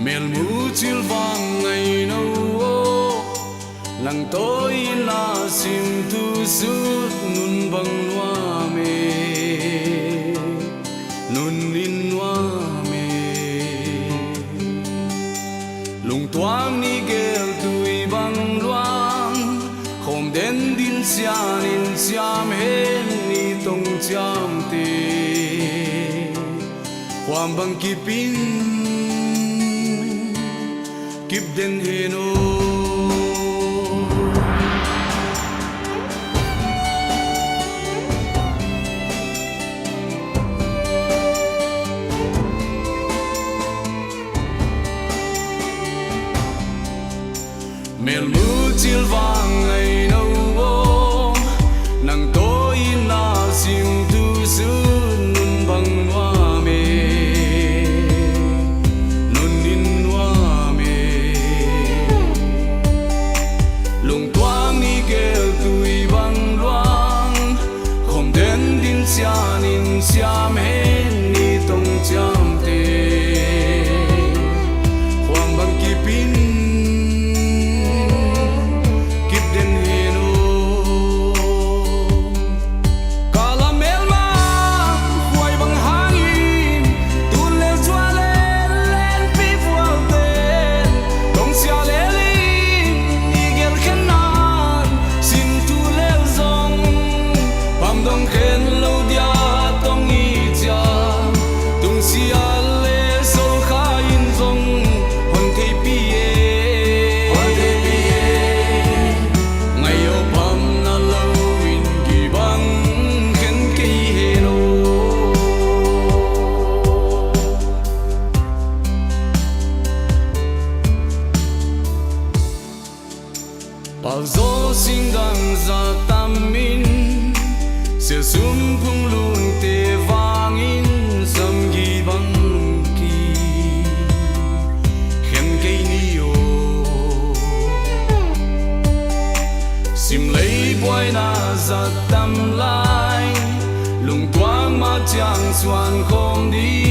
mel mu chil vang ngày nâu lăng tối là sim tu sút nun bang loa me nun in loa me lung toang ni gel tui bang loang khom den din sian in siam hen ni tong cham te Quam bang kipin kip den heno mel mu chil vang ngày nâu nang tối na sim tu su nun bang hoa me nun in hoa me lung toang ni gel tui bang loang khom den din sian in siam hen ni tong cham te Quam bang kipin Bao gió sinh đang ra tâm min sẽ sum phung luôn tê vang in dầm ghi băng kỳ khen cây niyo sim lấy boy na ra tâm lai lung toang ma chang xuan không đi